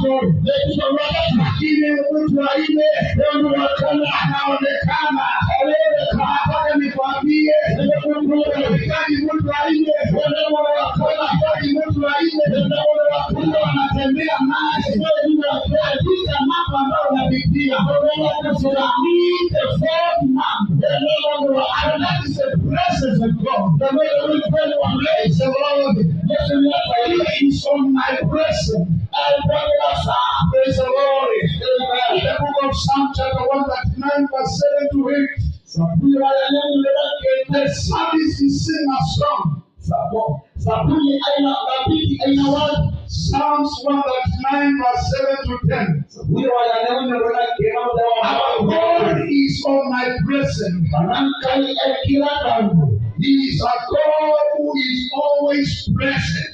wako, lakini mtu wa nne anaonekana. Nataka nikwambie, unahitaji mtu wa nne, unahitaji mtu wa nne, anatembea naye katika mambo ambayo unapitia. Need the fourth man. And that is the presence of God. The way we pray one day, say, Lord, He is on my presence. Praise the Lord. In the book of Psalm chapter 139, verse 7 to 8. The psalmist is sing a song. Psalms 139, verse 7 to 10. Our God is on my presence. He is a God who is always present.